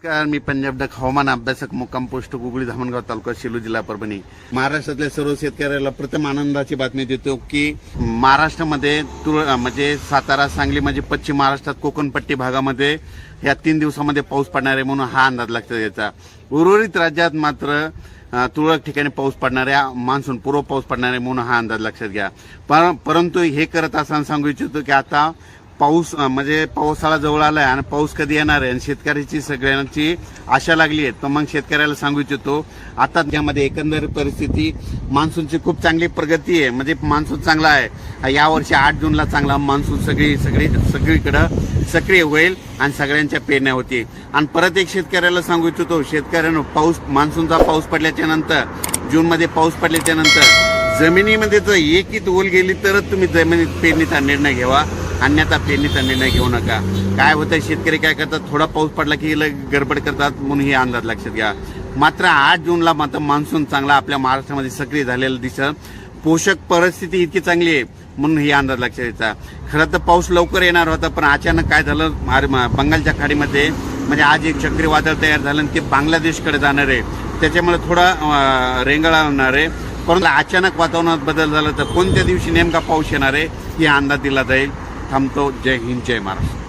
नमस्कार, मी पंजाब डक हवामान अभ्यासक मुक्काम पोस्ट गुगळी धामणगाव तालुका सेलू जिल्हा परभणी। महाराष्ट्रातल्या सर्व शेतकऱ्याला प्रथम आनंदाची बातमी देतो की महाराष्ट्रामध्ये म्हणजे सातारा, सांगली म्हणजे पश्चिम महाराष्ट्रात कोकणपट्टी भागामध्ये या 3 दिवसामध्ये पाऊस पडणार आहे म्हणून हा अंदाज लक्षात घ्यायचा। उर्वरित राज्यात मात्र तुरळक ठिकाणी पाऊस पडणाऱ्या मान्सून पूर्व पाऊस पडणार आहे म्हणून हा अंदाज लक्षात घ्या। परंतु हे करत असताना सांगू इच्छितो की आता पाऊस म्हणजे पावसाळा जवळ आलाय आणि पाऊस कधी येणार आहे आणि शेतकऱ्याची सगळ्यांची आशा लागली आहे। तर मग शेतकऱ्याला सांगू इच्छितो आता त्यामध्ये एकंदर परिस्थिती मान्सूनची खूप चांगली प्रगती आहे, म्हणजे मान्सून चांगला आहे। यावर्षी 8 जूनला चांगला मान्सून सगळीकडे सक्रिय होईल आणि सगळ्यांच्या पेरण्या होतील। आणि परत एक शेतकऱ्याला सांगू इच्छितो, शेतकऱ्यांनो मान्सूनचा पाऊस पडल्याच्या नंतर जूनमध्ये पाऊस पडल्याच्या नंतर जमिनीमध्ये जर एकही ओल गेली तरच तुम्ही जमिनीत पेरणीचा निर्णय घ्यावा, अन्यथा पेरणीचा निर्णय घेऊ नका। काय होतं, शेतकरी काय करतात, थोडा पाऊस पडला की गडबड करतात म्हणून हे अंदाज लक्षात घ्या। मात्र 8 जूनला मात्र मान्सून चांगला आपल्या महाराष्ट्रामध्ये सक्रिय झालेलं दिसत, पोषक परिस्थिती इतकी चांगली आहे म्हणून हे अंदाज लक्षात घ्यायचा। खरं तर पाऊस लवकर येणार होता, पण अचानक काय झालं, बंगालच्या खाडीमध्ये म्हणजे आज एक चक्रीवादळ तयार झालं आणि ते बांगलादेशकडे जाणार आहे, त्याच्यामुळे थोडा रेंगाळा होणार आहे। परंतु अचानक वातावरणात बदल झाला तर कोणत्या दिवशी नेमका पाऊस येणार आहे हे अंदाज दिला जाईल। थांबतो। जय हिंद, जय महाराष्ट्र।